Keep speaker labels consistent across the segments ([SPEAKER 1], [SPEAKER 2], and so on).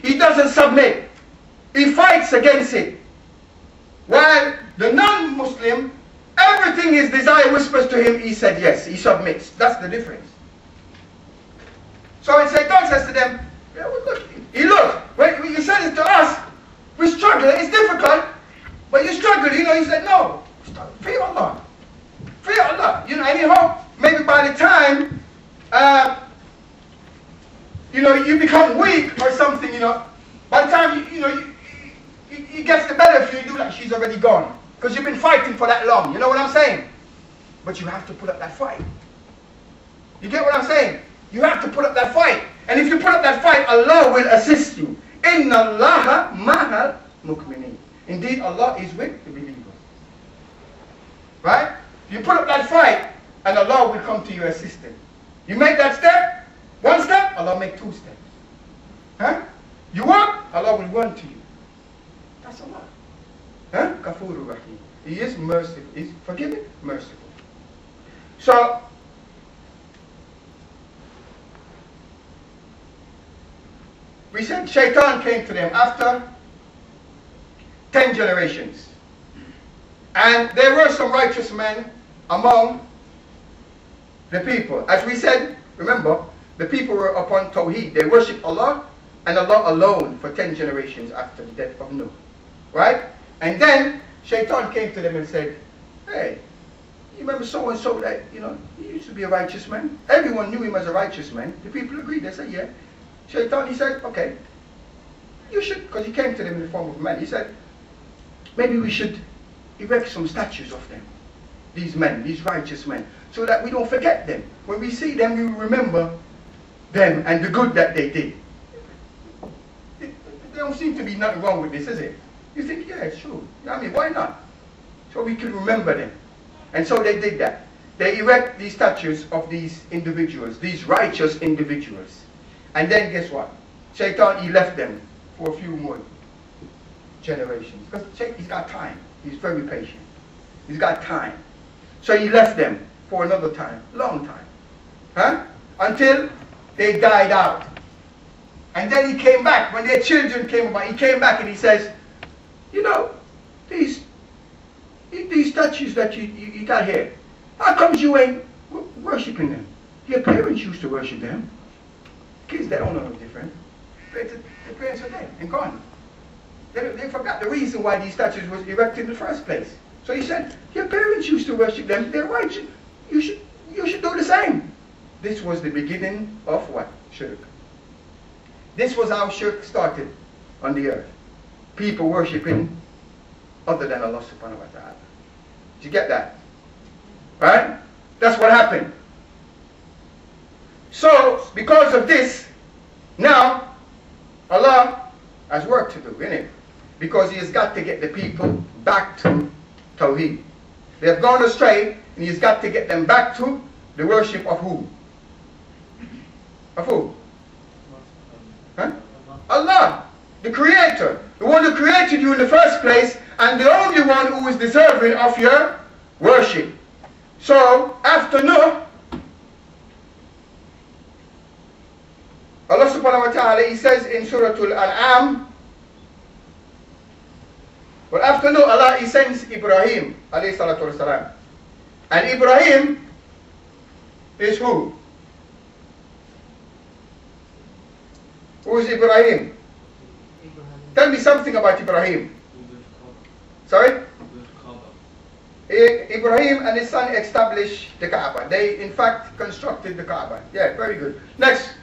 [SPEAKER 1] He doesn't submit. He fights against it. While the non-Muslim, everything his desire whispers to him, he said yes, he submits. That's the difference. So when Shaitan says to them, yeah, we're good. Look, when you said it to us, we struggle, it's difficult, but you struggle, you know. He said, no, fear Allah. Fear Allah. You know, and he hoped maybe by the time, you know, you become weak or something, you know, by the time, he gets the better of you, you do that, she's already gone. Because you've been fighting for that long, you know what I'm saying? But you have to put up that fight. You get what I'm saying? You have to put up that fight. And if you put up that fight, Allah will assist you. Inna Allaha ma'al mu'minin. Indeed, Allah is with the believers. Right? You put up that fight, and Allah will come to your assistance. You make that step, one step, Allah make two steps. Huh? You walk, Allah will run to you. That's Allah. Huh? Ghafurur Rahim. He is merciful. He's forgiving, merciful. So, we said Shaitan came to them after 10 generations. And there were some righteous men among the people. As we said, remember, the people were upon Tawheed. They worshipped Allah and Allah alone for 10 generations after the death of Noah. Right? And then Shaitan came to them and said, hey, you remember so-and-so that, you know, he used to be a righteous man? Everyone knew him as a righteous man. The people agreed. They said, yeah. Shaitan, he said, okay, you should, because he came to them in the form of a man. He said, maybe we should erect some statues of them. These men, these righteous men, so that we don't forget them. When we see them, we remember them and the good that they did. There don't seem to be nothing wrong with this, is it? You think, yeah, it's true. I mean, why not? So we can remember them. And so they did that. They erect these statues of these individuals, these righteous individuals. And then guess what? Shaitan, he left them for a few more generations. Because he's got time. He's very patient. He's got time. So he left them for another time, long time. Huh? Until they died out. And then he came back. When their children came about, he came back and he says, you know, these statues that you got here, how comes you ain't worshipping them? Your parents used to worship them. Kids, they don't know no different. The parents are dead and gone. They forgot the reason why these statues was erected in the first place. So he said, your parents used to worship them. They're righteous. You should do the same. This was the beginning of what? Shirk. This was how shirk started on the earth. People worshipping other than Allah subhanahu wa ta'ala. Did you get that? Right? That's what happened. So, because of this, now Allah has work to do, innit? Because He has got to get the people back to Tawheed. They have gone astray, and He's got to get them back to the worship of who? Of who? Huh? Allah, the Creator, the one who created you in the first place, and the only one who is deserving of your worship. So, after Noah, Allah subhanahu wa ta'ala, He says in Surah Al-An'am, well, after Noah, Allah, He sends Ibrahim, alayhi salatu wasalam. And Ibrahim is who? Who is Ibrahim? Tell me something about Ibrahim. Sorry? Ibrahim and his son established the Kaaba. They, in fact, constructed the Kaaba. Yeah, very good. Next.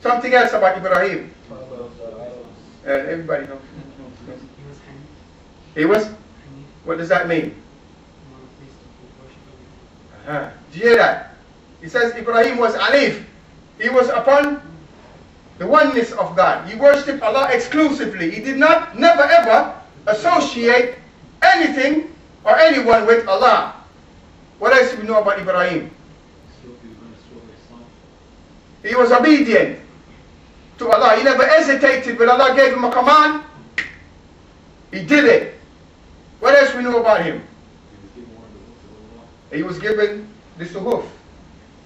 [SPEAKER 1] Something else about Ibrahim. Everybody knows. He was? What does that mean? Did you hear that? He says Ibrahim was Hanif. He was upon the oneness of God. He worshipped Allah exclusively. He did not, never ever associate anything or anyone with Allah. What else do we know about Ibrahim? He was obedient to Allah. He never hesitated when Allah gave him a command. He did it. What else we know about him? He was given the suhuf.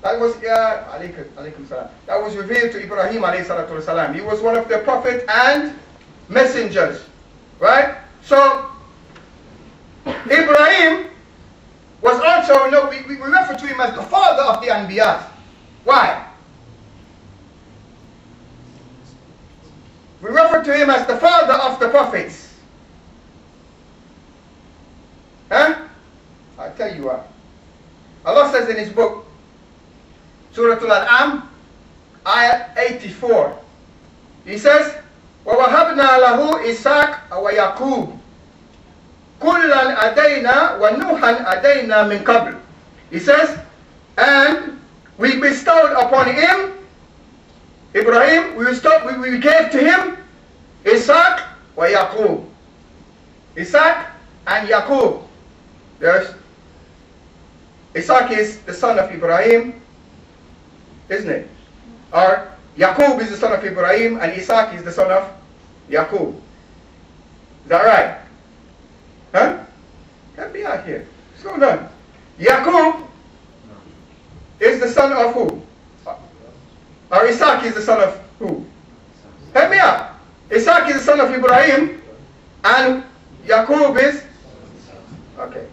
[SPEAKER 1] That was alaykum salam. That was revealed to Ibrahim alayhi salatu wasalam. He was one of the prophets and messengers. Right? So Ibrahim was also, we refer to him as the father of the Anbiyas. Why? We refer to him as the father of the prophets. Huh? I'll tell you what. Allah says in his book, Surah Al-An'am, ayah 84. He says, وَوَهَبْنَا لَهُ إِسَاقَ وَيَعْقُوبَ كُلًّا أَدَيْنَا وَنُوحًا أَدَيْنَا مِنْ قَبْلِ. He says, and we bestowed upon him, Ibrahim, we gave to him Isaac wa Yaqub. Isaac and Yaqub. Isaac is the son of Ibrahim, isn't it? Or Yaqub is the son of Ibrahim and Isaac is the son of Yaqub. Is that right? Huh? Help me out here. What's going on? Yaqub is the son of who? Or Isaac is the son of who? Help me out. Isaac is the son of Ibrahim and Yaqub is? Okay.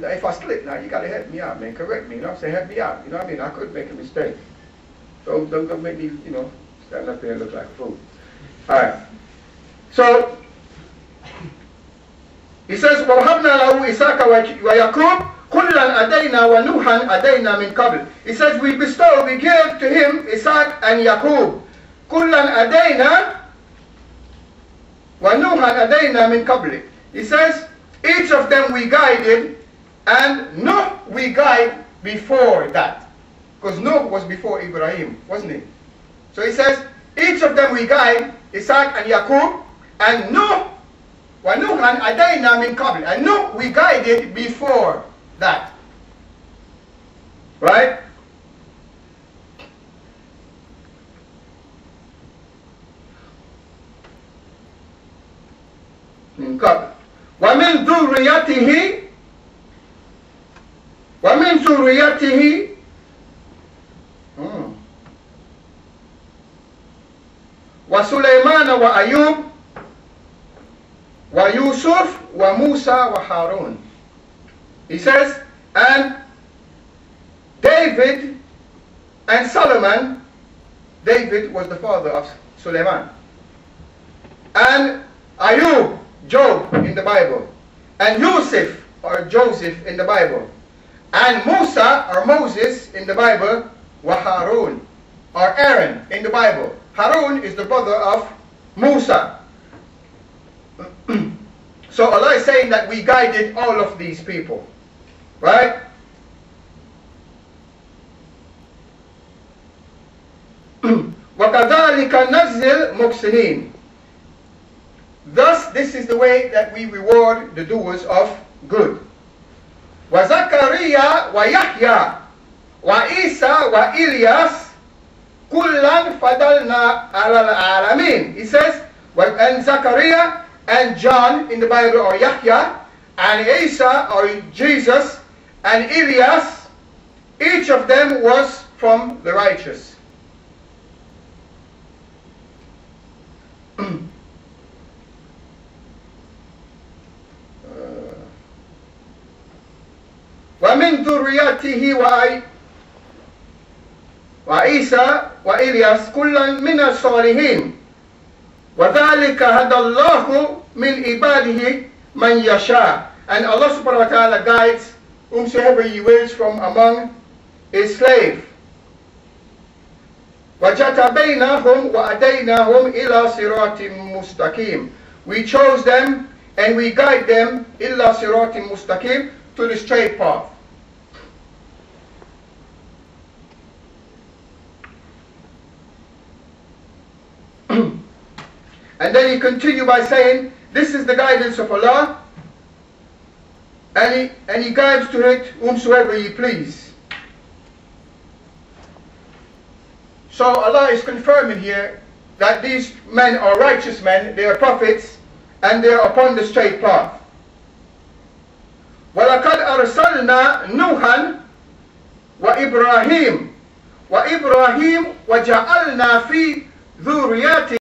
[SPEAKER 1] If I slip now, you got to help me out, man. Correct me, you know what I'm saying? Help me out. You know what I mean? I could make a mistake. Don't make me, stand up there and look like a fool. Alright. So, he says, وَوَهَبْنَا لَهُ إِسَاقَ وَيَعْقُوبَ كُلًّا أَدَيْنَا وَنُوحًا أَدَيْنَا مِنْ قَبْلِ. He says, we gave to him Isaac and Yaqub. كُلًّا أَدَيْنَا وَنُوحًا أَدَيْنَا مِنْ قَبْلِ. He says, each of them we guided, and Nuh we guide before that. Because Nuh was before Ibrahim, wasn't it? So he says, each of them we guide, Isaac and Yaqub, and Nuh, وَنُوحًا أَدَيْنَا مِنْ قَبْلِ. And Nuh we guided before that. Right? من قبل. ومن ذريته وسليمان وأيوب ويوسف وموسى وهارون. He says, and David and Solomon, David was the father of Suleiman, and Ayub, Job in the Bible, and Yusuf or Joseph in the Bible, and Musa or Moses in the Bible, wa Harun or Aaron in the Bible. Harun is the brother of Musa. So Allah is saying that we guided all of these people. Right? وَكَذَلِكَ نَزِّلْ مُحْسِنِينَ. Thus, this is the way that we reward the doers of good. وَزَكَرِيَّا وَيَحْيَا وَإِيسَى وَإِلْيَاسَ كُلًّا فَضَلْنَا عَلَى الْعَالَمِينَ. He says, and Zachariah and John in the Bible, or Yahya, and Isa or Jesus, and Elias, each of them was from the righteous. وَمِنْ ذُرِّيَّتِهِ وَعِيسَى وَإِلْيَاسَ كُلًّا مِنَ الصَّالِحِينَ وَذَلِكَ هَدَى اللَّهُ مِنْ عِبَادِهِ مَنْ يَشَاءُ. And Allah subhanahu wa ta'ala guides whomsoever He wills from among His slaves. وَجَتَبَيْنَهُمْ وَأَدَيْنَهُمْ إِلَى صِرَاطٍ مُسْتَقِيمٍ. We chose them and we guide them إِلَى صِرَاطٍ مُسْتَقِيمٍ, to the straight path. And then he continued by saying, this is the guidance of Allah, and he guides to it whomsoever He please. So Allah is confirming here that these men are righteous men, they are prophets, and they are upon the straight path. وَلَقَدْ أَرْسَلْنَا نُوحًا وإبراهيم وجعلنا في ذريته